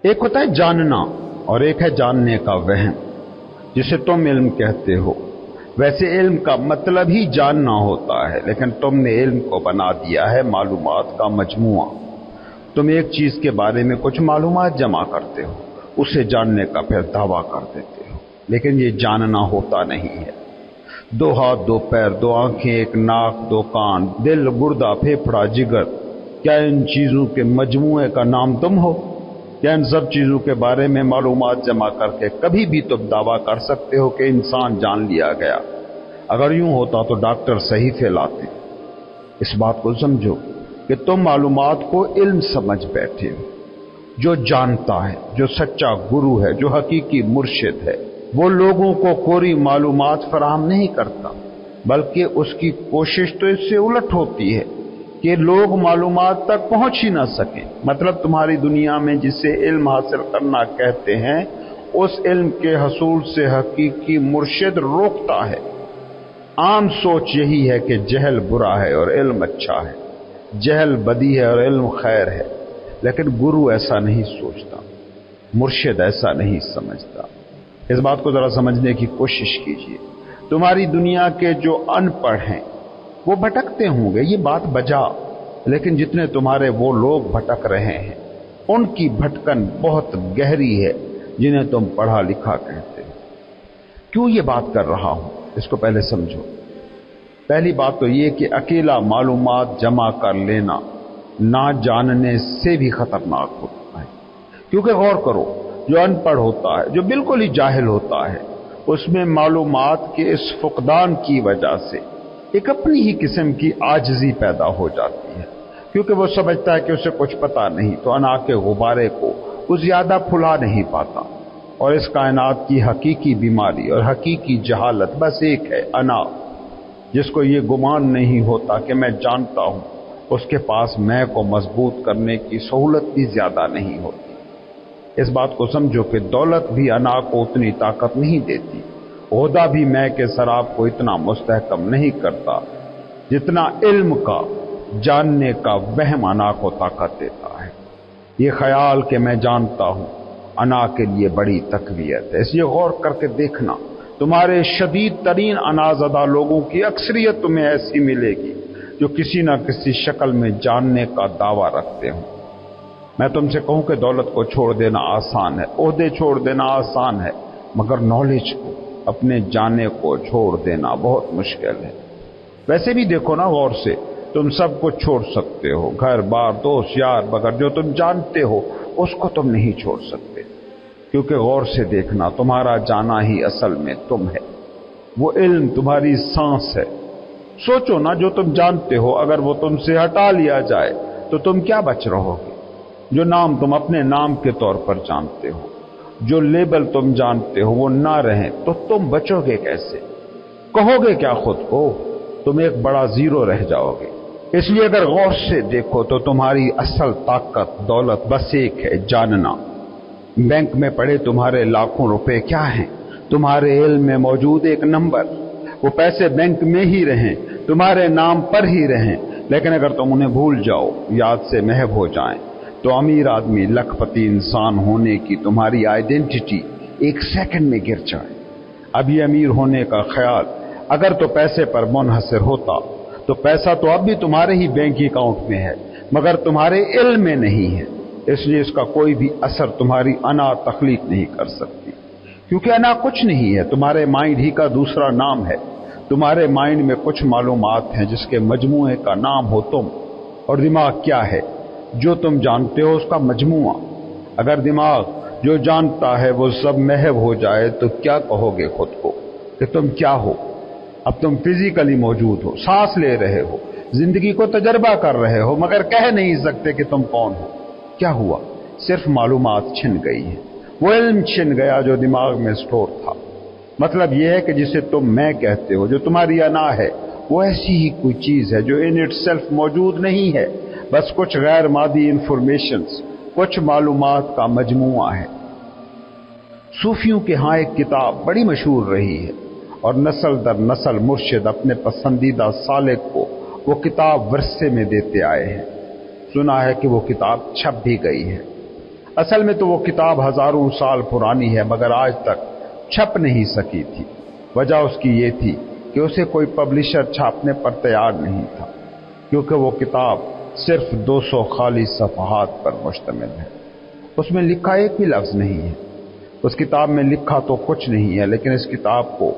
ایک ہوتا ہے جاننا اور ایک ہے جاننے کا وہم، جسے تم علم کہتے ہو۔ ویسے علم کا مطلب ہی جاننا ہوتا ہے، لیکن تم نے علم کو بنا دیا ہے معلومات کا مجموعہ۔ تم ایک چیز کے بارے میں کچھ معلومات جمع کرتے ہو، اسے جاننے کا پھر دعویٰ کر دیتے ہو، لیکن یہ جاننا ہوتا نہیں ہے۔ دو ہاتھ، دو پیر، دو آنکھیں، ایک ناک، دو کان، دل، گردہ، پھیپھڑا، جگر، کیا ان چیزوں کے مجموعے کا نام تم ہو؟ کیا ان سب چیزوں کے بارے میں معلومات جمع کر کے کبھی بھی تم دعویٰ کر سکتے ہو کہ انسان جان لیا گیا؟ اگر یوں ہوتا تو ڈاکٹر صحیفے لاتے۔ اس بات کو سمجھو کہ تم معلومات کو علم سمجھ بیٹھے ہو۔ جو جانتا ہے، جو سچا گرو ہے، جو حقیقی مرشد ہے، وہ لوگوں کو کوری معلومات فراہم نہیں کرتا، بلکہ اس کی کوشش تو اس سے الٹ ہوتی ہے کہ لوگ معلومات تک پہنچ ہی نہ سکیں۔ مطلب تمہاری دنیا میں جسے علم حاصل کرنا کہتے ہیں، اس علم کے حصول سے حقیقی مرشد روکتا ہے۔ عام سوچ یہی ہے کہ جہل برا ہے اور علم اچھا ہے، جہل بدی ہے اور علم خیر ہے، لیکن گرو ایسا نہیں سوچتا، مرشد ایسا نہیں سمجھتا۔ اس بات کو ذرا سمجھنے کی کوشش کیجیے۔ تمہاری دنیا کے جو ان پڑھ ہیں وہ بھٹکتے ہوں گے، یہ بات بجا، لیکن جتنے تمہارے وہ لوگ بھٹک رہے ہیں ان کی بھٹکن بہت گہری ہے جنہیں تم پڑھا لکھا کہتے ہو۔ کیوں یہ بات کر رہا ہوں، اس کو پہلے سمجھو۔ پہلی بات تو یہ کہ اکیلا معلومات جمع کر لینا نہ جاننے سے بھی خطرناک ہوتا ہے، کیونکہ غور کرو، جو ان پڑھ ہوتا ہے، جو بالکل ہی جاہل ہوتا ہے، اس میں معلومات کے اس فقدان کی وجہ سے ایک اپنی ہی قسم کی عاجزی پیدا ہو جاتی ہے، کیونکہ وہ سمجھتا ہے کہ اسے کچھ پتہ نہیں، تو انا کے غبارے کو وہ زیادہ پھلا نہیں پاتا۔ اور اس کائنات کی حقیقی بیماری اور حقیقی جہالت بس ایک ہے، انا۔ جس کو یہ گمان نہیں ہوتا کہ میں جانتا ہوں، اس کے پاس میں کو مضبوط کرنے کی سہولت بھی زیادہ نہیں ہوتی۔ اس بات کو سمجھو کہ دولت بھی انا کو اتنی طاقت نہیں دیتی، عہدہ بھی میں کے سراب کو اتنا مستحکم نہیں کرتا جتنا علم کا، جاننے کا وہم انا کو طاقت دیتا ہے۔ یہ خیال کہ میں جانتا ہوں انا کے لیے بڑی تقویت ہے، اس لیے غور کر کے دیکھنا، تمہارے شدید ترین انا زدہ لوگوں کی اکثریت تمہیں ایسی ملے گی جو کسی نہ کسی شکل میں جاننے کا دعویٰ رکھتے ہوں۔ میں تم سے کہوں کہ دولت کو چھوڑ دینا آسان ہے، عہدے چھوڑ دینا آسان ہے، مگر نالج کو، اپنے جانے کو چھوڑ دینا بہت مشکل ہے۔ ویسے بھی دیکھو نا غور سے، تم سب کو چھوڑ سکتے ہو، گھر بار، دوست یار، مگر جو تم جانتے ہو اس کو تم نہیں چھوڑ سکتے، کیونکہ غور سے دیکھنا، تمہارا جانا ہی اصل میں تم ہے، وہ علم تمہاری سانس ہے۔ سوچو نا، جو تم جانتے ہو اگر وہ تم سے ہٹا لیا جائے تو تم کیا بچ رہو گے؟ جو نام تم اپنے نام کے طور پر جانتے ہو، جو لیبل تم جانتے ہو وہ نہ رہیں تو تم بچو گے کیسے؟ کہو گے کیا خود کو؟ تم ایک بڑا زیرو رہ جاؤ گے۔ اس لیے اگر غور سے دیکھو تو تمہاری اصل طاقت، دولت بس ایک ہے، جاننا۔ بینک میں پڑے تمہارے لاکھوں روپے کیا ہیں؟ تمہارے علم میں موجود ایک نمبر۔ وہ پیسے بینک میں ہی رہیں، تمہارے نام پر ہی رہیں، لیکن اگر تم انہیں بھول جاؤ، یاد سے محو ہو جائیں، تو امیر آدمی، لکھ پتی انسان ہونے کی تمہاری آئیڈینٹی ایک سیکنڈ میں گر جائے۔ اب یہ امیر ہونے کا خیال اگر تو پیسے پر منحصر ہوتا تو پیسہ تو اب بھی تمہارے ہی بینک اکاؤنٹ میں ہے، مگر تمہارے علم میں نہیں ہے، اس لیے اس کا کوئی بھی اثر تمہاری انا تخلیق نہیں کر سکتی، کیونکہ انا کچھ نہیں ہے، تمہارے مائنڈ ہی کا دوسرا نام ہے۔ تمہارے مائنڈ میں کچھ معلومات ہیں جس کے مجموعے کا نام ہو تم، اور دماغ کیا ہے؟ جو تم جانتے ہو اس کا مجموعہ۔ اگر دماغ جو جانتا ہے وہ سب محو ہو جائے تو کیا کہو گے خود کو کہ تم کیا ہو؟ اب تم فزیکلی موجود ہو، سانس لے رہے ہو، زندگی کو تجربہ کر رہے ہو، مگر کہہ نہیں سکتے کہ تم کون ہو۔ کیا ہوا؟ صرف معلومات چھن گئی ہے، وہ علم چھن گیا جو دماغ میں سٹور تھا۔ مطلب یہ ہے کہ جسے تم میں کہتے ہو، جو تمہاری انا ہے، وہ ایسی ہی کوئی چیز ہے جو ان اٹ سیلف موجود نہیں ہے، بس کچھ غیر مادی انفارمیشنز، کچھ معلومات کا مجموعہ ہے۔ صوفیوں کے ہاں ایک کتاب بڑی مشہور رہی ہے اور نسل در نسل مرشد اپنے پسندیدہ سالک کو وہ کتاب ورثے میں دیتے آئے ہیں۔ سنا ہے کہ وہ کتاب چھپ بھی گئی ہے۔ اصل میں تو وہ کتاب ہزاروں سال پرانی ہے مگر آج تک چھپ نہیں سکی تھی۔ وجہ اس کی یہ تھی کہ اسے کوئی پبلشر چھاپنے پر تیار نہیں تھا، کیونکہ وہ کتاب صرف 200 خالی صفحات پر مشتمل ہے۔ اس میں لکھا ایک بھی لفظ نہیں ہے۔ اس کتاب میں لکھا تو کچھ نہیں ہے، لیکن اس کتاب کو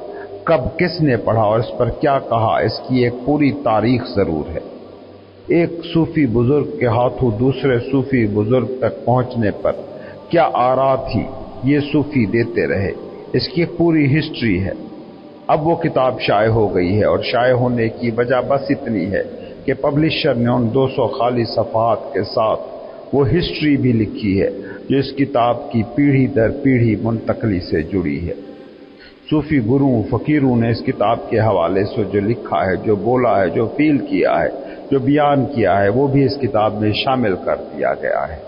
کب کس نے پڑھا اور اس پر کیا کہا، اس کی ایک پوری تاریخ ضرور ہے۔ ایک صوفی بزرگ کے ہاتھوں دوسرے صوفی بزرگ تک پہنچنے پر کیا آراء تھی، یہ صوفی دیتے رہے، اس کی ایک پوری ہسٹری ہے۔ اب وہ کتاب شائع ہو گئی ہے، اور شائع ہونے کی وجہ بس اتنی ہے کہ پبلشر نے ان 200 خالی صفحات کے ساتھ وہ ہسٹری بھی لکھی ہے جو اس کتاب کی پیڑھی در پیڑھی منتقلی سے جڑی ہے۔ صوفی گروؤں فقیروں نے اس کتاب کے حوالے سے جو لکھا ہے، جو بولا ہے، جو فیل کیا ہے، جو بیان کیا ہے، وہ بھی اس کتاب میں شامل کر دیا گیا ہے،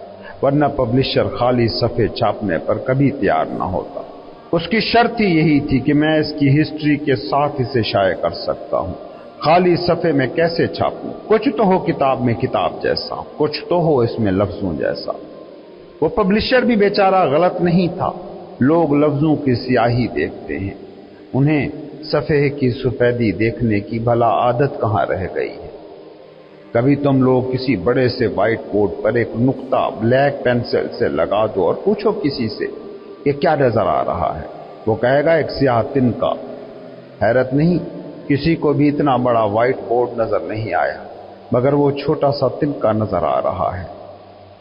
ورنہ پبلشر خالی صفحے چھاپنے پر کبھی تیار نہ ہوتا۔ اس کی شرط ہی یہی تھی کہ میں اس کی ہسٹری کے ساتھ اسے شائع کر سکتا ہوں، خالی صفحے میں کیسے چھاپوں؟ کچھ تو ہو کتاب میں کتاب جیسا، کچھ تو ہو اس میں لفظوں جیسا۔ وہ پبلشر بھی بیچارہ غلط نہیں تھا۔ لوگ لفظوں کی سیاہی دیکھتے ہیں، انہیں صفحے کی سفیدی دیکھنے کی بھلا عادت کہاں رہ گئی ہے؟ کبھی تم لوگ کسی بڑے سے وائٹ بورڈ پر ایک نقطہ بلیک پینسل سے لگا دو اور پوچھو کسی سے کہ کیا نظر آ رہا ہے، وہ کہے گا ایک سیاہ تن کا۔ حیرت نہیں، کسی کو بھی اتنا بڑا وائٹ بورڈ نظر نہیں آیا، مگر وہ چھوٹا سا تن کا نظر آ رہا ہے۔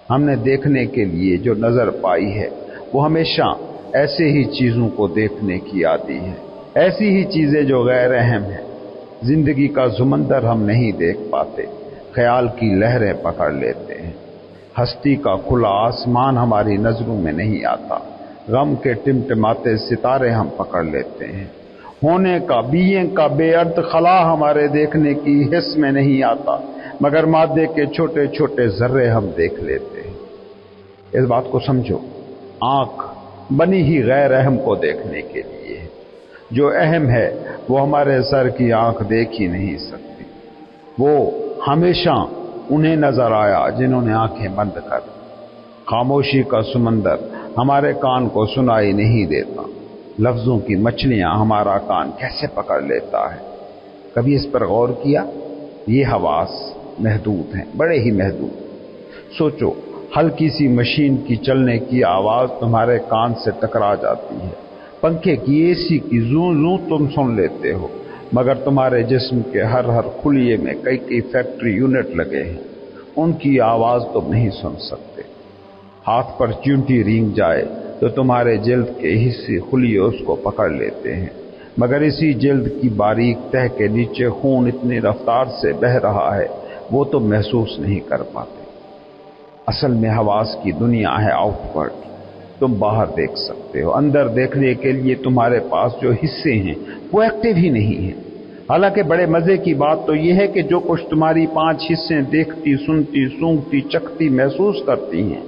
ہم نے دیکھنے کے لیے جو نظر پائی ہے وہ ہمیشہ ایسے ہی چیزوں کو دیکھنے کی عادی ہے، ایسی ہی چیزیں جو غیر اہم ہیں۔ زندگی کا سمندر ہم نہیں دیکھ پاتے، خیال کی لہریں پکڑ لیتے ہیں۔ ہستی کا کھلا آسمان ہماری نظروں میں نہیں آتا، غم کے ٹمٹماتے ستارے ہم پکڑ لیتے ہیں۔ ہونے کا بینگ کا بے عد خلا ہمارے دیکھنے کی حس میں نہیں آتا، مگر مادے کے چھوٹے چھوٹے ذرے ہم دیکھ لیتے ہیں۔ اس بات کو سمجھو، آنکھ بنی ہی غیر اہم کو دیکھنے کے لیے ہے۔ جو اہم ہے وہ ہمارے سر کی آنکھ دیکھ ہی نہیں سکتی۔ وہ ہمیشہ انہیں نظر آیا جنہوں نے آنکھیں بند کر۔ خاموشی کا سمندر ہمارے کان کو سنائی نہیں دیتا، لفظوں کی مچھلیاں ہمارا کان کیسے پکڑ لیتا ہے؟ کبھی اس پر غور کیا؟ یہ حواس محدود ہیں، بڑے ہی محدود۔ سوچو، ہلکی سی مشین کی چلنے کی آواز تمہارے کان سے ٹکرا جاتی ہے، پنکھے کی اے سی کی زوں زوں تم سن لیتے ہو، مگر تمہارے جسم کے ہر خلیے میں کئی فیکٹری یونٹ لگے ہیں، ان کی آواز تم نہیں سن سکتے۔ ہاتھ پر چیونٹی رینگ جائے تو تمہارے جلد کے حصے خلیے اس کو پکڑ لیتے ہیں، مگر اسی جلد کی باریک تہ کے نیچے خون اتنی رفتار سے بہہ رہا ہے وہ تم محسوس نہیں کر پاتے۔ اصل میں حواس کی دنیا ہے آؤٹ ورڈ، تم باہر دیکھ سکتے ہو، اندر دیکھنے کے لیے تمہارے پاس جو حصے ہیں وہ ایکٹیو ہی نہیں ہیں۔ حالانکہ بڑے مزے کی بات تو یہ ہے کہ جو کچھ تمہاری 5 حصیں دیکھتی، سنتی، سونگتی، چکھتی، محسوس کرتی ہیں،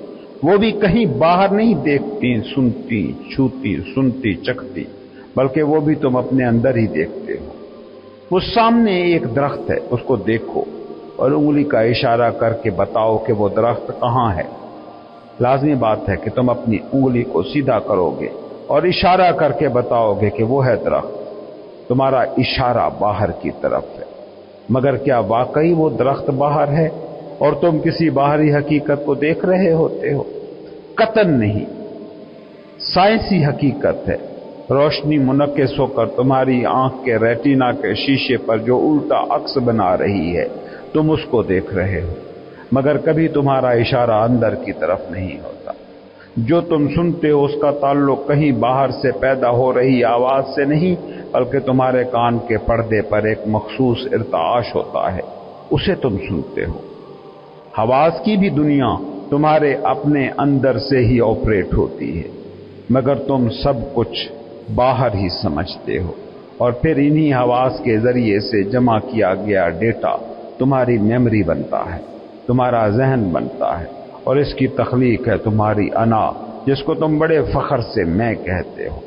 وہ بھی کہیں باہر نہیں دیکھتی، سنتی، چھوتی، سنتی، چکھتی، بلکہ وہ بھی تم اپنے اندر ہی دیکھتے ہو۔ وہ سامنے ایک درخت ہے، اس کو دیکھو اور انگلی کا اشارہ کر کے بتاؤ کہ وہ درخت کہاں ہے۔ لازمی بات ہے کہ تم اپنی انگلی کو سیدھا کرو گے اور اشارہ کر کے بتاؤ گے کہ وہ ہے درخت۔ تمہارا اشارہ باہر کی طرف ہے، مگر کیا واقعی وہ درخت باہر ہے اور تم کسی باہری حقیقت کو دیکھ رہے ہوتے ہو؟ قطعاً نہیں۔ سائنسی حقیقت ہے، روشنی منعکس ہو کر تمہاری آنکھ کے ریٹینا کے شیشے پر جو الٹا عکس بنا رہی ہے تم اس کو دیکھ رہے ہو، مگر کبھی تمہارا اشارہ اندر کی طرف نہیں ہوتا۔ جو تم سنتے ہو اس کا تعلق کہیں باہر سے پیدا ہو رہی آواز سے نہیں، بلکہ تمہارے کان کے پردے پر ایک مخصوص ارتعاش ہوتا ہے، اسے تم سنتے ہو۔ حواس کی بھی دنیا تمہارے اپنے اندر سے ہی آپریٹ ہوتی ہے، مگر تم سب کچھ باہر ہی سمجھتے ہو، اور پھر انہی حواس کے ذریعے سے جمع کیا گیا ڈیٹا تمہاری میموری بنتا ہے، تمہارا ذہن بنتا ہے، اور اس کی تخلیق ہے تمہاری انا، جس کو تم بڑے فخر سے میں کہتے ہو۔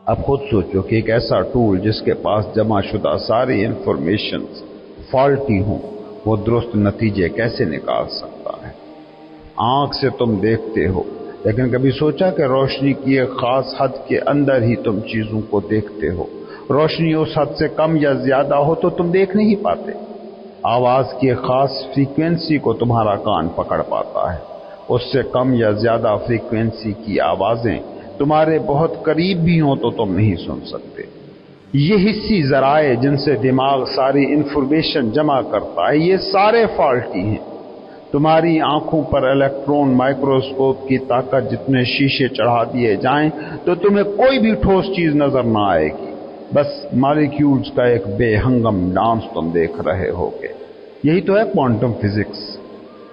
اب خود سوچو کہ ایک ایسا ٹول جس کے پاس جمع شدہ ساری انفارمیشن فالٹی ہوں، وہ درست نتیجے کیسے نکال سکتا ہے؟ آنکھ سے تم دیکھتے ہو، لیکن کبھی سوچا کہ روشنی کی ایک خاص حد کے اندر ہی تم چیزوں کو دیکھتے ہو؟ روشنی اس حد سے کم یا زیادہ ہو تو تم دیکھ نہیں پاتے۔ آواز کی ایک خاص فریکوینسی کو تمہارا کان پکڑ پاتا ہے، اس سے کم یا زیادہ فریکوینسی کی آوازیں تمہارے بہت قریب بھی ہوں تو تم نہیں سن سکتے۔ یہ حسی ذرائع جن سے دماغ ساری انفارمیشن جمع کرتا ہے، یہ سارے فالٹی ہیں۔ تمہاری آنکھوں پر الیکٹرون مائکروسکوپ کی طاقت جتنے شیشے چڑھا دیے جائیں تو تمہیں کوئی بھی ٹھوس چیز نظر نہ آئے گی، بس مالیکیولز کا ایک بے ہنگم ڈانس تم دیکھ رہے ہوگے۔ یہی تو ہے کوانٹم فزکس۔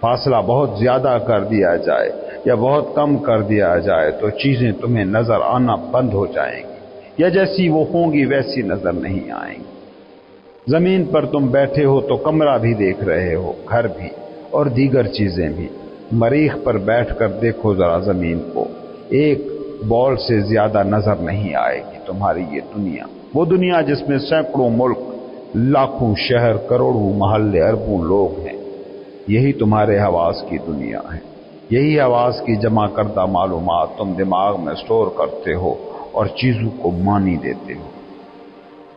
فاصلہ بہت زیادہ کر دیا جائے یا بہت کم کر دیا جائے تو چیزیں تمہیں نظر آنا بند ہو جائیں گی، یا جیسی وہ ہوں گی ویسی نظر نہیں آئیں گی۔ زمین پر تم بیٹھے ہو تو کمرہ بھی دیکھ رہے ہو، گھر بھی اور دیگر چیزیں بھی۔ مریخ پر بیٹھ کر دیکھو ذرا زمین کو، ایک بال سے زیادہ نظر نہیں آئے گی تمہاری یہ دنیا، وہ دنیا جس میں سینکڑوں ملک، لاکھوں شہر، کروڑوں محلے، اربوں لوگ ہیں۔ یہی تمہارے حواس کی دنیا ہے۔ یہی حواس کی جمع کردہ معلومات تم دماغ میں سٹور کرتے ہو اور چیزوں کو معنی دیتے ہو۔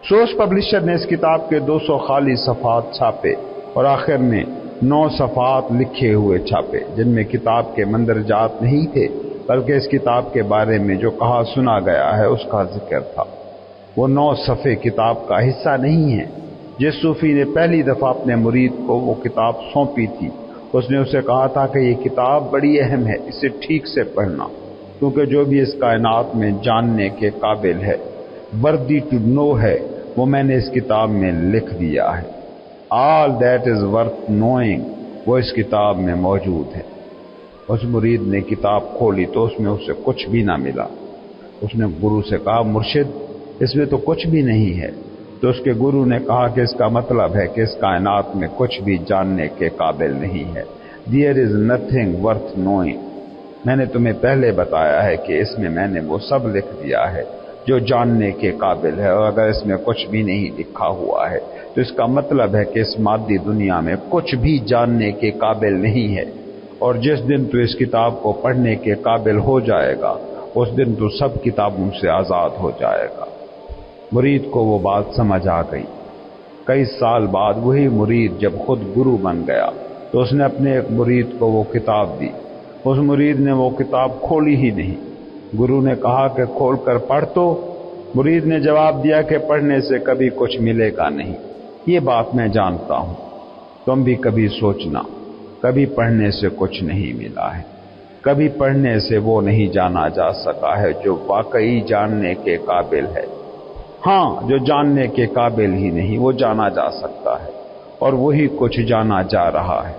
سورس پبلشر نے اس کتاب کے 200 خالی صفحات چھاپے اور آخر میں 9 صفحات لکھے ہوئے چھاپے، جن میں کتاب کے مندرجات نہیں تھے بلکہ اس کتاب کے بارے میں جو کہا سنا گیا ہے اس کا ذکر تھا۔ وہ 9 صفحے کتاب کا حصہ نہیں ہیں۔ جس صوفی نے پہلی دفعہ اپنے مرید کو وہ کتاب سونپی تھی، اس نے اسے کہا تھا کہ یہ کتاب بڑی اہم ہے، اسے ٹھیک سے پڑھنا، کیونکہ جو بھی اس کائنات میں جاننے کے قابل ہے، worthy to know ہے، وہ میں نے اس کتاب میں لکھ دیا ہے۔ all that is worth knowing وہ اس کتاب میں موجود ہے۔ اس مرید نے کتاب کھولی تو اس میں اسے کچھ بھی نہ ملا۔ اس نے گرو سے کہا، مرشد اس میں تو کچھ بھی نہیں ہے۔ تو اس کے گرو نے کہا کہ اس کا مطلب ہے کہ اس کائنات میں کچھ بھی جاننے کے قابل نہیں ہے۔ there is nothing worth knowing۔ میں نے تمہیں پہلے بتایا ہے کہ اس میں نے وہ سب لکھ دیا ہے جو جاننے کے قابل ہے، اور اگر اس میں کچھ بھی نہیں لکھا ہوا ہے تو اس کا مطلب ہے کہ اس مادی دنیا میں کچھ بھی جاننے کے قابل نہیں ہے۔ اور جس دن تو اس کتاب کو پڑھنے کے قابل ہو جائے گا، اس دن تو سب کتابوں سے آزاد ہو جائے گا۔ مرید کو وہ بات سمجھ آ گئی۔ کئی سال بعد وہی مرید جب خود گرو بن گیا تو اس نے اپنے ایک مرید کو وہ کتاب دی۔ اس مرید نے وہ کتاب کھولی ہی نہیں۔ گرو نے کہا کہ کھول کر پڑھ تو۔ مرید نے جواب دیا کہ پڑھنے سے کبھی کچھ ملے گا نہیں۔ یہ بات میں جانتا ہوں، تم بھی کبھی سوچنا، کبھی پڑھنے سے کچھ نہیں ملا ہے، کبھی پڑھنے سے وہ نہیں جانا جا سکا ہے جو واقعی جاننے کے قابل ہے۔ ہاں، جو جاننے کے قابل ہی نہیں وہ جانا جا سکتا ہے، اور وہی کچھ جانا جا رہا ہے۔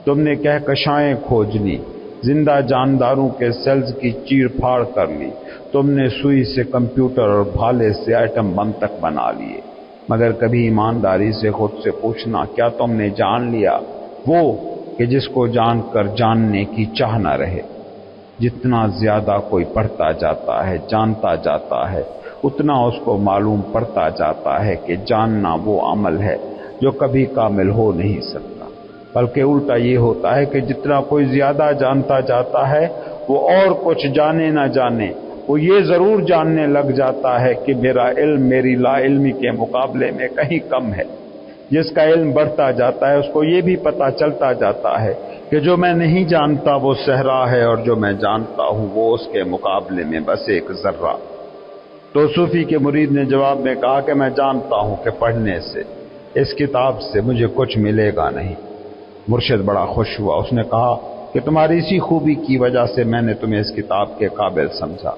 تم نے کہکشائیں کھوج لی، زندہ جانداروں کے سیلز کی چیر پھاڑ کر لی، تم نے سوئی سے کمپیوٹر اور بھالے سے ایٹم بم تک بنا لیے، مگر کبھی ایمانداری سے خود سے پوچھنا، کیا تم نے جان لیا وہ کہ جس کو جان کر جاننے کی چاہ نہ رہے؟ جتنا زیادہ کوئی پڑھتا جاتا ہے، جانتا جاتا ہے، اتنا اس کو معلوم پڑتا جاتا ہے کہ جاننا وہ عمل ہے جو کبھی کامل ہو نہیں سکتا، بلکہ الٹا یہ ہوتا ہے کہ جتنا کوئی زیادہ جانتا جاتا ہے، وہ اور کچھ جانے نہ جانے، وہ یہ ضرور جاننے لگ جاتا ہے کہ میرا علم میری لا علمی کے مقابلے میں کہیں کم ہے۔ جس کا علم بڑھتا جاتا ہے اس کو یہ بھی پتہ چلتا جاتا ہے کہ جو میں نہیں جانتا وہ صحرا ہے، اور جو میں جانتا ہوں وہ اس کے مقابلے میں بس ایک ذرہ۔ تو صوفی کے مرید نے جواب میں کہا کہ میں جانتا ہوں کہ پڑھنے سے، اس کتاب سے مجھے کچھ ملے گا نہیں۔ مرشد بڑا خوش ہوا۔ اس نے کہا کہ تمہاری اسی خوبی کی وجہ سے میں نے تمہیں اس کتاب کے قابل سمجھا،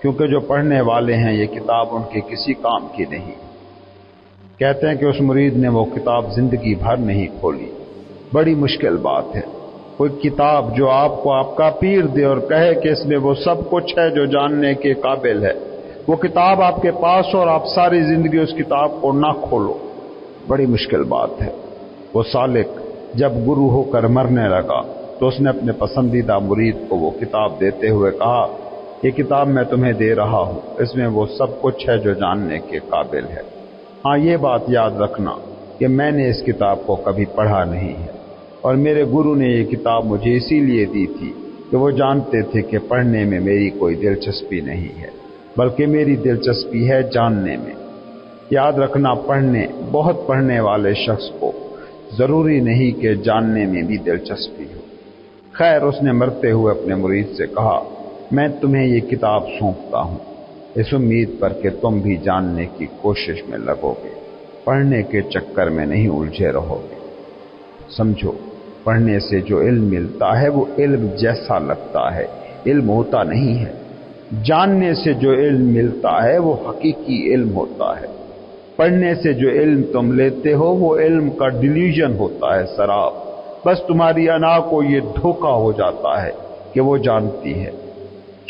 کیونکہ جو پڑھنے والے ہیں یہ کتاب ان کے کسی کام کی نہیں۔ کہتے ہیں کہ اس مرید نے وہ کتاب زندگی بھر نہیں کھولی۔ بڑی مشکل بات ہے، کوئی کتاب جو آپ کو آپ کا پیر دے اور کہے کہ اس میں وہ سب کچھ ہے جو جاننے کے قابل ہے، وہ کتاب آپ کے پاس ہو اور آپ ساری زندگی اس کتاب کو نہ کھولو، بڑی مشکل بات ہے۔ وہ سالک جب گرو ہو کر مرنے لگا تو اس نے اپنے پسندیدہ مرید کو وہ کتاب دیتے ہوئے کہا، یہ کتاب میں تمہیں دے رہا ہوں، اس میں وہ سب کچھ ہے جو جاننے کے قابل ہے۔ ہاں، یہ بات یاد رکھنا کہ میں نے اس کتاب کو کبھی پڑھا نہیں ہے، اور میرے گرو نے یہ کتاب مجھے اسی لیے دی تھی کہ وہ جانتے تھے کہ پڑھنے میں میری کوئی دلچسپی نہیں ہے، بلکہ میری دلچسپی ہے جاننے میں۔ یاد رکھنا، بہت پڑھنے والے شخص کو ضروری نہیں کہ جاننے میں بھی دلچسپی ہو۔ خیر، اس نے مرتے ہوئے اپنے مرید سے کہا، میں تمہیں یہ کتاب سونپتا ہوں اس امید پر کہ تم بھی جاننے کی کوشش میں لگو گے، پڑھنے کے چکر میں نہیں الجھے رہو گے۔ سمجھو، پڑھنے سے جو علم ملتا ہے وہ علم جیسا لگتا ہے، علم ہوتا نہیں ہے۔ جاننے سے جو علم ملتا ہے وہ حقیقی علم ہوتا ہے۔ پڑھنے سے جو علم تم لیتے ہو وہ علم کا ڈیلیوژن ہوتا ہے، سراب۔ بس تمہاری انا کو یہ دھوکہ ہو جاتا ہے کہ وہ جانتی ہے۔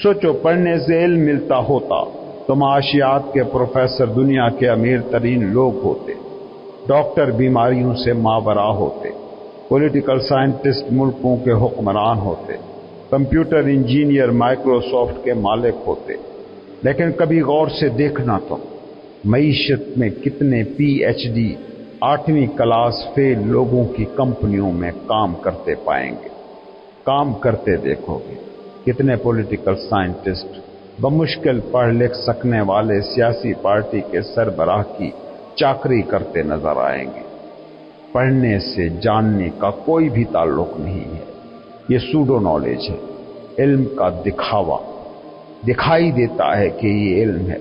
سوچو، پڑھنے سے علم ملتا ہوتا تو معاشیات کے پروفیسر دنیا کے امیر ترین لوگ ہوتے، ڈاکٹر بیماریوں سے ماورا ہوتے، پولیٹیکل سائنٹسٹ ملکوں کے حکمران ہوتے، کمپیوٹر انجینئر مائکروسافٹ کے مالک ہوتے۔ لیکن کبھی غور سے دیکھنا، تم معیشت میں کتنے پی ایچ ڈی 8ویں کلاس فیل لوگوں کی کمپنیوں میں کام کرتے پائیں گے۔ کام کرتے دیکھو گے، کتنے پولیٹیکل سائنٹسٹ بمشکل پڑھ لکھ سکنے والے سیاسی پارٹی کے سربراہ کی چاکری کرتے نظر آئیں گے۔ پڑھنے سے جاننے کا کوئی بھی تعلق نہیں ہے، یہ سوڈو نالج ہے، علم کا دکھاوا۔ دکھائی دیتا ہے کہ یہ علم ہے،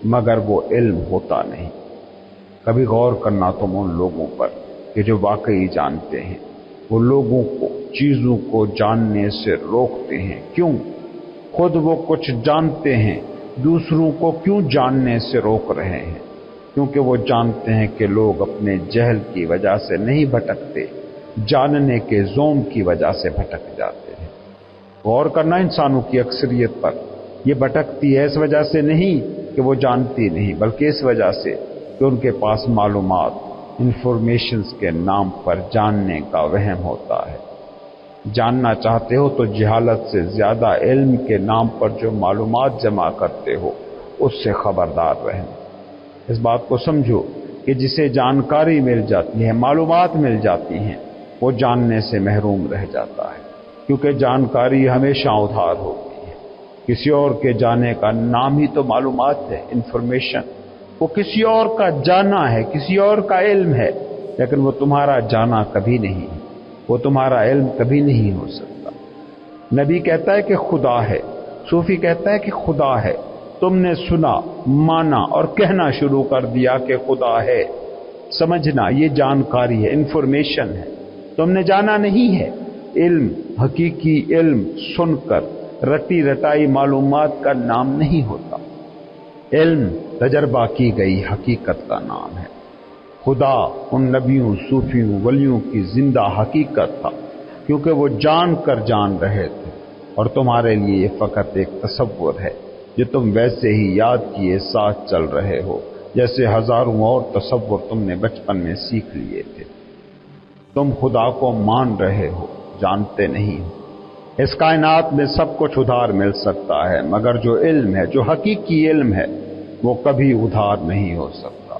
مگر وہ علم ہوتا نہیں۔ کبھی غور کرنا تم ان لوگوں پر کہ جو واقعی جانتے ہیں، وہ لوگوں کو، چیزوں کو جاننے سے روکتے ہیں۔ کیوں؟ خود وہ کچھ جانتے ہیں، دوسروں کو کیوں جاننے سے روک رہے ہیں؟ کیونکہ وہ جانتے ہیں کہ لوگ اپنے جہل کی وجہ سے نہیں بھٹکتے، جاننے کے زوم کی وجہ سے بھٹک جاتے ہیں۔ غور کرنا انسانوں کی اکثریت پر، یہ بھٹکتی ہے اس وجہ سے نہیں کہ وہ جانتی نہیں، بلکہ اس وجہ سے کہ ان کے پاس معلومات، انفارمیشنز کے نام پر جاننے کا وہم ہوتا ہے۔ جاننا چاہتے ہو تو جہالت سے زیادہ علم کے نام پر جو معلومات جمع کرتے ہو اس سے خبردار رہنا۔ اس بات کو سمجھو کہ جسے جانکاری مل جاتی ہے، معلومات مل جاتی ہیں، وہ جاننے سے محروم رہ جاتا ہے، کیونکہ جانکاری ہمیشہ ادھار ہوتی ہے۔ کسی اور کے جانے کا نام ہی تو معلومات ہے، انفارمیشن۔ وہ کسی اور کا جانا ہے، کسی اور کا علم ہے، لیکن وہ تمہارا جانا کبھی نہیں ہے، وہ تمہارا علم کبھی نہیں ہو سکتا۔ نبی کہتا ہے کہ خدا ہے، صوفی کہتا ہے کہ خدا ہے۔ تم نے سنا، مانا اور کہنا شروع کر دیا کہ خدا ہے۔ سمجھنا، یہ جانکاری ہے، انفارمیشن ہے، تم نے جانا نہیں ہے۔ علم، حقیقی علم سن کر رٹی رٹائی معلومات کا نام نہیں ہوتا۔ علم تجربہ کی گئی حقیقت کا نام ہے۔ خدا ان نبیوں، صوفیوں، ولیوں کی زندہ حقیقت تھا، کیونکہ وہ جان کر جان رہے تھے، اور تمہارے لیے یہ فقط ایک تصور ہے جو تم ویسے ہی یاد کیے ساتھ چل رہے ہو جیسے ہزاروں اور تصور تم نے بچپن میں سیکھ لیے تھے۔ تم خدا کو مان رہے ہو، جانتے نہیں ہو۔ اس کائنات میں سب کچھ ادھار مل سکتا ہے، مگر جو علم ہے، جو حقیقی علم ہے، وہ کبھی ادھار نہیں ہو سکتا۔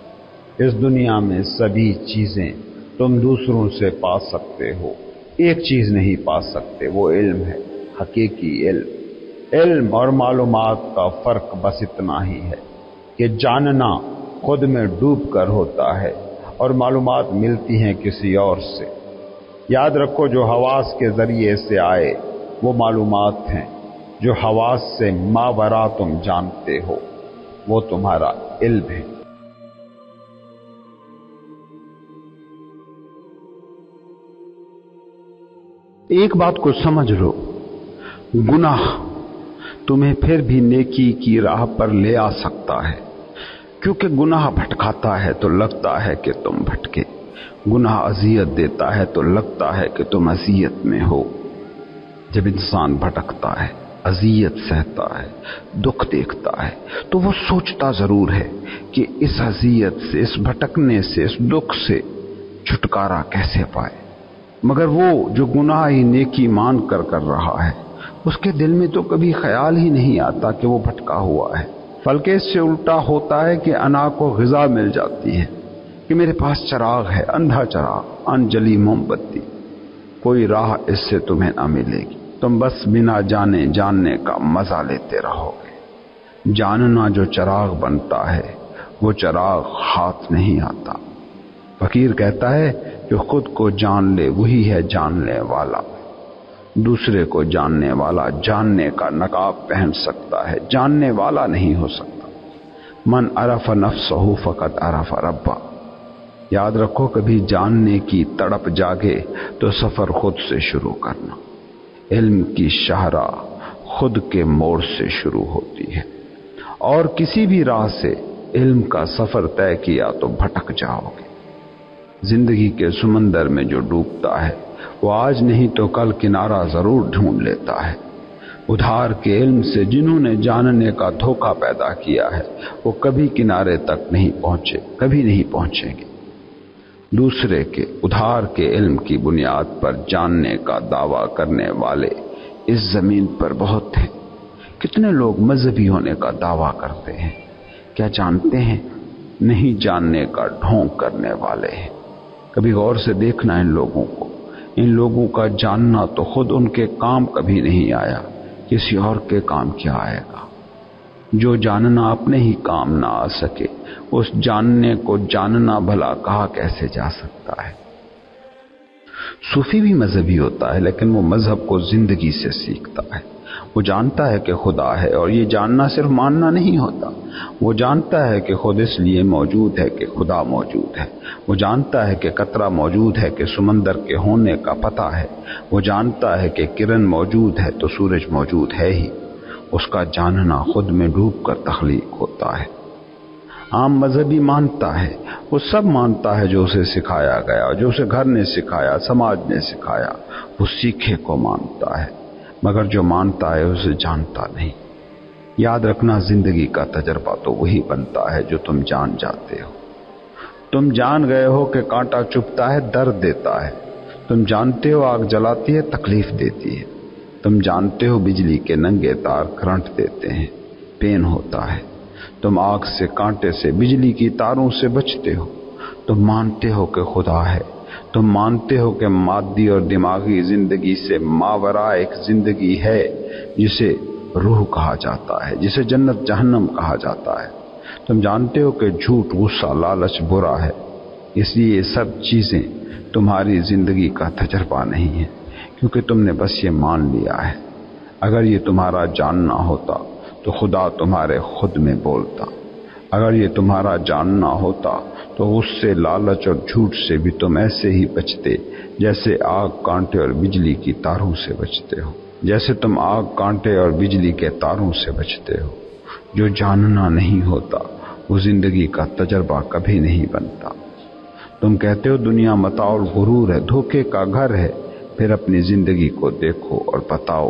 اس دنیا میں سبھی چیزیں تم دوسروں سے پا سکتے ہو، ایک چیز نہیں پا سکتے، وہ علم ہے، حقیقی علم۔ علم اور معلومات کا فرق بس اتنا ہی ہے کہ جاننا خود میں ڈوب کر ہوتا ہے اور معلومات ملتی ہیں کسی اور سے۔ یاد رکھو، جو حواس کے ذریعے سے آئے وہ معلومات ہیں، جو حواس سے ماورا تم جانتے ہو وہ تمہارا علم ہے۔ ایک بات کو سمجھ لو، گناہ تمہیں پھر بھی نیکی کی راہ پر لے آ سکتا ہے، کیونکہ گناہ بھٹکاتا ہے تو لگتا ہے کہ تم بھٹکے، گناہ اذیت دیتا ہے تو لگتا ہے کہ تم اذیت میں ہو۔ جب انسان بھٹکتا ہے، اذیت سہتا ہے، دکھ دیکھتا ہے، تو وہ سوچتا ضرور ہے کہ اس اذیت سے، اس بھٹکنے سے، اس دکھ سے چھٹکارا کیسے پائے، مگر وہ جو گناہ ہی نیکی مان کر رہا ہے، اس کے دل میں تو کبھی خیال ہی نہیں آتا کہ وہ بھٹکا ہوا ہے، بلکہ اس سے الٹا ہوتا ہے کہ انا کو غذا مل جاتی ہے کہ میرے پاس چراغ ہے، اندھا چراغ، انجلی موم بتی، کوئی راہ اس سے تمہیں نہ ملے گی، تم بس بنا جانے جاننے کا مزہ لیتے رہو گے۔ جاننا جو چراغ بنتا ہے وہ چراغ ہاتھ نہیں آتا۔ فقیر کہتا ہے جو خود کو جان لے وہی ہے جاننے والا، دوسرے کو جاننے والا جاننے کا نقاب پہن سکتا ہے، جاننے والا نہیں ہو سکتا۔ من عرف نفسہ فقط عرف ربہ۔ یاد رکھو کبھی جاننے کی تڑپ جاگے تو سفر خود سے شروع کرنا۔ علم کی شاہراہ خود کے موڑ سے شروع ہوتی ہے، اور کسی بھی راہ سے علم کا سفر طے کیا تو بھٹک جاؤ گے۔ زندگی کے سمندر میں جو ڈوبتا ہے وہ آج نہیں تو کل کنارہ ضرور ڈھونڈ لیتا ہے۔ ادھار کے علم سے جنہوں نے جاننے کا دھوکہ پیدا کیا ہے وہ کبھی کنارے تک نہیں پہنچے، کبھی نہیں پہنچیں گے۔ دوسرے کے ادھار کے علم کی بنیاد پر جاننے کا دعویٰ کرنے والے اس زمین پر بہت ہیں۔ کتنے لوگ مذہبی ہونے کا دعویٰ کرتے ہیں، کیا جانتے ہیں نہیں جاننے کا ڈھونگ کرنے والے ہیں۔ کبھی غور سے دیکھنا ان لوگوں کو، ان لوگوں کا جاننا تو خود ان کے کام کبھی نہیں آیا، کسی اور کے کام کیا آئے گا۔ جو جاننا اپنے ہی کام نہ آ سکے اس جاننے کو جاننا بھلا کہا کیسے جا سکتا ہے۔ صوفی بھی مذہبی ہوتا ہے لیکن وہ مذہب کو زندگی سے سیکھتا ہے۔ وہ جانتا ہے کہ خدا ہے، اور یہ جاننا صرف ماننا نہیں ہوتا، وہ جانتا ہے کہ خود اس لیے موجود ہے کہ خدا موجود ہے، وہ جانتا ہے کہ قطرہ موجود ہے کہ سمندر کے ہونے کا پتہ ہے، وہ جانتا ہے کہ کرن موجود ہے تو سورج موجود ہے ہی۔ اس کا جاننا خود میں ڈوب کر تخلیق ہوتا ہے۔ عام مذہبی مانتا ہے، وہ سب مانتا ہے جو اسے سکھایا گیا، جو اسے گھر نے سکھایا، سماج نے سکھایا، وہ سیکھے کو مانتا ہے، مگر جو مانتا ہے اسے جانتا نہیں۔ یاد رکھنا زندگی کا تجربہ تو وہی بنتا ہے جو تم جان جاتے ہو۔ تم جان گئے ہو کہ کانٹا چبھتا ہے، درد دیتا ہے۔ تم جانتے ہو آگ جلاتی ہے، تکلیف دیتی ہے۔ تم جانتے ہو بجلی کے ننگے تار کرنٹ دیتے ہیں، پین ہوتا ہے۔ تم آگ سے، کانٹے سے، بجلی کی تاروں سے بچتے ہو۔ تم مانتے ہو کہ خدا ہے، تم مانتے ہو کہ مادی اور دماغی زندگی سے ماورا ایک زندگی ہے جسے روح کہا جاتا ہے، جسے جنت جہنم کہا جاتا ہے۔ تم جانتے ہو کہ جھوٹ، غصہ، لالچ برا ہے، اس لیے یہ سب چیزیں تمہاری زندگی کا تجربہ نہیں ہے، کیونکہ تم نے بس یہ مان لیا ہے۔ اگر یہ تمہارا جاننا ہوتا تو خدا تمہارے خود میں بولتا۔ اگر یہ تمہارا جاننا ہوتا تو غصے، لالچ اور جھوٹ سے بھی تم ایسے ہی بچتے جیسے آگ، کانٹے اور بجلی کی تاروں سے بچتے ہو، جیسے تم آگ، کانٹے اور بجلی کے تاروں سے بچتے ہو۔ جو جاننا نہیں ہوتا وہ زندگی کا تجربہ کبھی نہیں بنتا۔ تم کہتے ہو دنیا متاع الغرور ہے، دھوکے کا گھر ہے، پھر اپنی زندگی کو دیکھو اور بتاؤ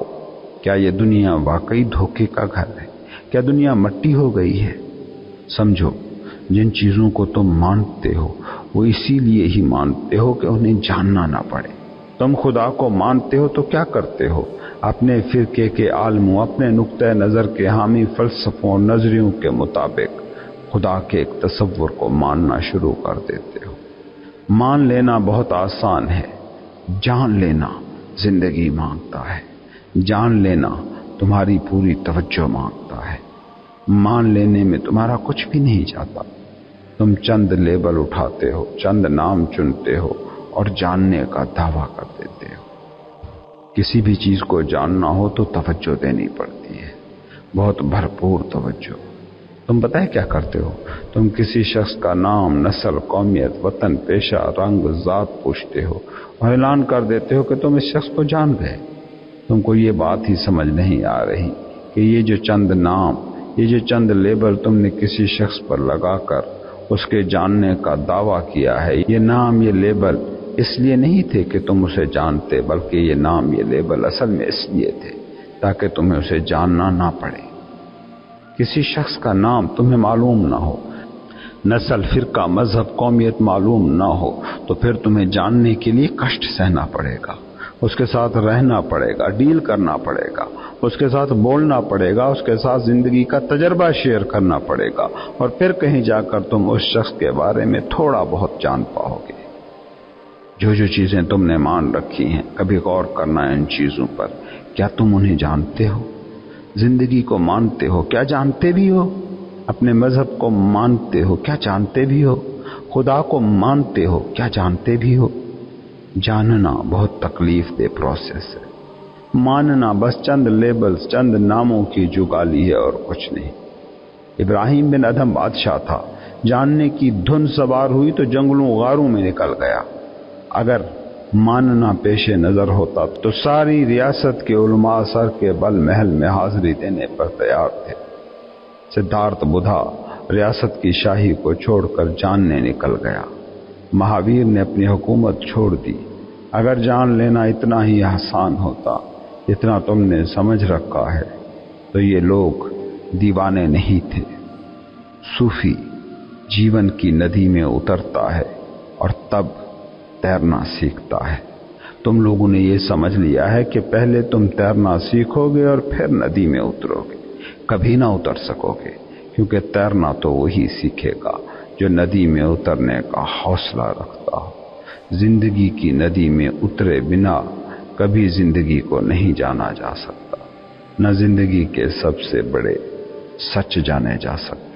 کیا یہ دنیا واقعی دھوکے کا گھر ہے؟ کیا دنیا مٹی ہو گئی ہے؟ سمجھو جن چیزوں کو تم مانتے ہو وہ اسی لیے ہی مانتے ہو کہ انہیں جاننا نہ پڑے۔ تم خدا کو مانتے ہو تو کیا کرتے ہو؟ اپنے فرقے کے عالموں، اپنے نقطۂ نظر کے حامی فلسفوں اور نظریوں کے مطابق خدا کے ایک تصور کو ماننا شروع کر دیتے ہو۔ مان لینا بہت آسان ہے، جان لینا زندگی مانگتا ہے۔ جان لینا تمہاری پوری توجہ مانگتا ہے۔ مان لینے میں تمہارا کچھ بھی نہیں جاتا۔ تم چند لیبل اٹھاتے ہو، چند نام چنتے ہو اور جاننے کا دعویٰ کر دیتے ہو۔ کسی بھی چیز کو جاننا ہو تو توجہ دینی پڑتی ہے، بہت بھرپور توجہ۔ تم پتہ ہے کیا کرتے ہو؟ تم کسی شخص کا نام، نسل، قومیت، وطن، پیشہ، رنگ، ذات پوچھتے ہو اور اعلان کر دیتے ہو کہ تم اس شخص کو جان گئے۔ تم کو یہ بات ہی سمجھ نہیں آ رہی کہ یہ جو چند نام، یہ جو چند لیبل تم نے کسی شخص پر لگا کر اس کے جاننے کا دعویٰ کیا ہے، یہ نام، یہ لیبل اس لیے نہیں تھے کہ تم اسے جانتے، بلکہ یہ نام، یہ لیبل اصل میں اس لیے تھے تاکہ تمہیں اسے جاننا نہ پڑے۔ کسی شخص کا نام تمہیں معلوم نہ ہو، نسل، فرقہ، مذہب، قومیت معلوم نہ ہو تو پھر تمہیں جاننے کے لیے کشٹ سہنا پڑے گا، اس کے ساتھ رہنا پڑے گا، ڈیل کرنا پڑے گا، اس کے ساتھ بولنا پڑے گا، اس کے ساتھ زندگی کا تجربہ شیئر کرنا پڑے گا، اور پھر کہیں جا کر تم اس شخص کے بارے میں تھوڑا بہت جان پاؤ گے۔ جو جو چیزیں تم نے مان رکھی ہیں کبھی غور کرنا ہے ان چیزوں پر. کیا تم انہیں جانتے ہو؟ زندگی کو مانتے ہو؟ کیا جانتے بھی ہو؟ اپنے مذہب کو مانتے ہو؟ کیا جانتے بھی ہو؟ خدا کو مانتے ہو؟ کیا جانتے بھی ہو؟ جاننا بہت تکلیف دہ پروسیس ہے. ماننا بس چند لیبلز، چند ناموں کی جگالی ہے اور کچھ نہیں. ابراہیم بن ادھم بادشاہ تھا، جاننے کی دھن سوار ہوئی تو جنگلوں غاروں میں نکل گیا. اگر ماننا پیش نظر ہوتا تو ساری ریاست کے علماء سر کے بل محل میں حاضری دینے پر تیار تھے. سدھارتھ بدھا ریاست کی شاہی کو چھوڑ کر جاننے نکل گیا. مہاویر نے اپنی حکومت چھوڑ دی. اگر جان لینا اتنا ہی آسان ہوتا جتنا تم نے سمجھ رکھا ہے تو یہ لوگ دیوانے نہیں تھے. صوفی جیون کی ندی میں اترتا ہے اور تب تیرنا سیکھتا ہے. تم لوگوں نے یہ سمجھ لیا ہے کہ پہلے تم تیرنا سیکھو گے اور پھر ندی میں اترو گے. کبھی نہ اتر سکو گے، کیونکہ تیرنا تو وہی سیکھے گا جو ندی میں اترنے کا حوصلہ رکھتا ہو. زندگی کی ندی میں اترے بنا کبھی زندگی کو نہیں جانا جا سکتا، نہ زندگی کے سب سے بڑے سچ جانے جا سکتے.